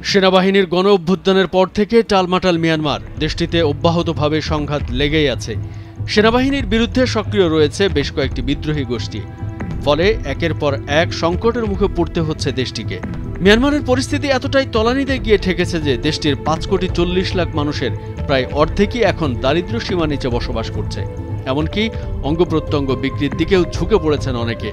সেনাবাহিনীর গণ অভ্যুত্থানের পর থেকে টালমাটাল মিয়ানমার। দেশটিতে অব্যাহতভাবে সংঘাত লেগেই আছে। সেনাবাহিনীর বিরুদ্ধে সক্রিয় রয়েছে বেশ কয়েকটি বিদ্রোহী গোষ্ঠী। ফলে একের পর এক সংকটের মুখে পড়তে হচ্ছে দেশটিকে। মিয়ানমারের পরিস্থিতি এতটাই তলানিতে গিয়ে ঠেকেছে যে দেশটির 5,40,00,000 মানুষের প্রায় অর্ধেকই এখন দারিদ্র্য সীমার নিচে বসবাস করছে। এমনকি অঙ্গ প্রত্যঙ্গ বিক্রির দিকেও ঝুঁকে পড়েছেন অনেকে।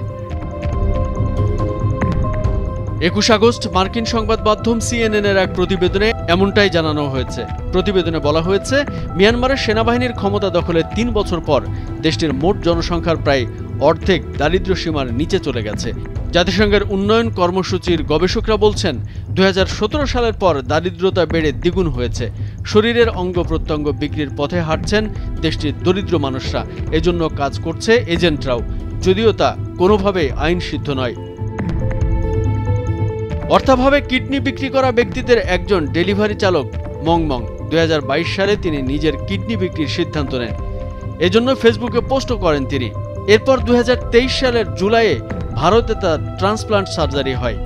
21 আগস্ট মার্কিন সংবাদ মাধ্যম CNN-এর এক প্রতিবেদনে এমনটাই জানানো হয়েছে। প্রতিবেদনে বলা হয়েছে, মিয়ানমারের সেনাবাহিনীর ক্ষমতা দখলের 3 বছর পর দেশটির মোট জনসংখ্যার প্রায় অর্ধেক দারিদ্র্য সীমার নিচে চলে গেছে। জাতিসংঘের উন্নয়ন কর্মসূচির গবেষকরা বলছেন, 2017 সালের পর দারিদ্রতা বেড়ে দ্বিগুণ হয়েছে। শরীরের অঙ্গ প্রত্যঙ্গ বিক্রির পথে হাঁটছেন দেশটির দরিদ্র মানুষরা। এজন্য কাজ করছে এজেন্টরাও, যদিও তা কোনোভাবেই আইন সিদ্ধ নয়। অর্থাভাবে কিডনি বিক্রি করা ব্যক্তিদের একজন ডেলিভারি চালক মংমং। 2022 সালে তিনি নিজের কিডনি বিক্রির সিদ্ধান্ত নেন। এজন্য ফেসবুকে পোস্টও করেন তিনি। এরপর 2023 সালের জুলাইয়ে ভারতে তার ট্রান্সপ্লান্ট সার্জারি হয়।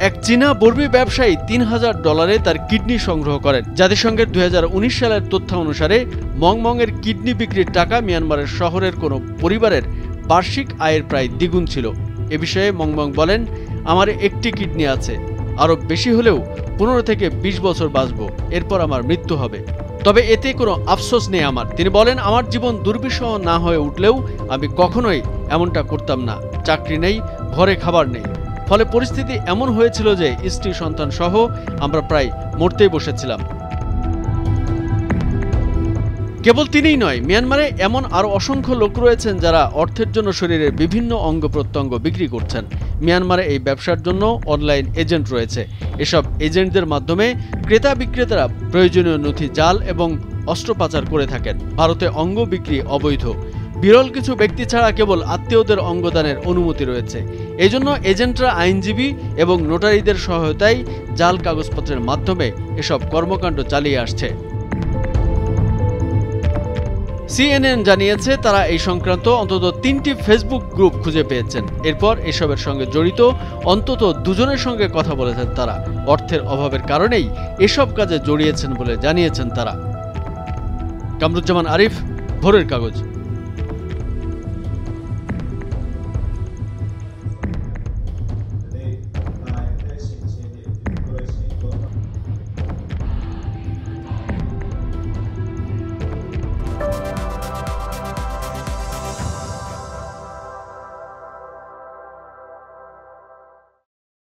এক চীনা বর্মী ব্যবসায়ী $3000 তার কিডনি সংগ্রহ করেন। জাতিসংঘের 2019 সালের তথ্য অনুসারে মংমংয়ের কিডনি বিক্রির টাকা মিয়ানমারের শহরের কোনো পরিবারের বার্ষিক আয়ের প্রায় দ্বিগুণ ছিল। এ বিষয়ে মংমং বলেন, আমার একটি কিডনি আছে, আরও বেশি হলেও 15 থেকে 20 বছর বাঁচব, এরপর আমার মৃত্যু হবে। তবে এতে কোনো আফসোস নেই আমার। তিনি বলেন, আমার জীবন দুর্বিষহ না হয়ে উঠলেও আমি কখনোই এমনটা করতাম না। চাকরি নেই, ঘরে খাবার নেই। ফলে পরিস্থিতি এমন হয়েছিল যে স্ত্রী সন্তান সহ আমরা প্রায় মরতেই বসেছিলাম। কেবল তিনিই নয়, মিয়ানমারে এমন আরও অসংখ্য লোক রয়েছেন যারা অর্থের জন্য শরীরের বিভিন্ন অঙ্গ প্রত্যঙ্গ বিক্রি করছেন। মিয়ানমারে এই ব্যবসার জন্য অনলাইন এজেন্ট রয়েছে। এসব এজেন্টদের মাধ্যমে ক্রেতা বিক্রেতারা প্রয়োজনীয় নথি জাল এবং অস্ত্র পাচার করে থাকেন। ভারতে অঙ্গ বিক্রি অবৈধ। বিরল কিছু ব্যক্তি ছাড়া কেবল আত্মীয়দের অঙ্গদানের অনুমতি রয়েছে। এজন্য এজেন্টরা আইনজীবী এবং নোটারিদের সহায়তায় জাল কাগজপত্রের মাধ্যমে এসব কর্মকাণ্ড চালিয়ে আসছে। CNN জানিয়েছে, তারা এই সংক্রান্ত অন্তত 3টি ফেসবুক গ্রুপ খুঁজে পেয়েছেন। এরপর এসবের সঙ্গে জড়িত অন্তত 2 জনের সঙ্গে কথা বলেছেন তারা। অর্থের অভাবের কারণেই এসব কাজে জড়িয়েছেন বলে জানিয়েছেন তারা। কামরুজ্জামান আরিফ, ভোরের কাগজ।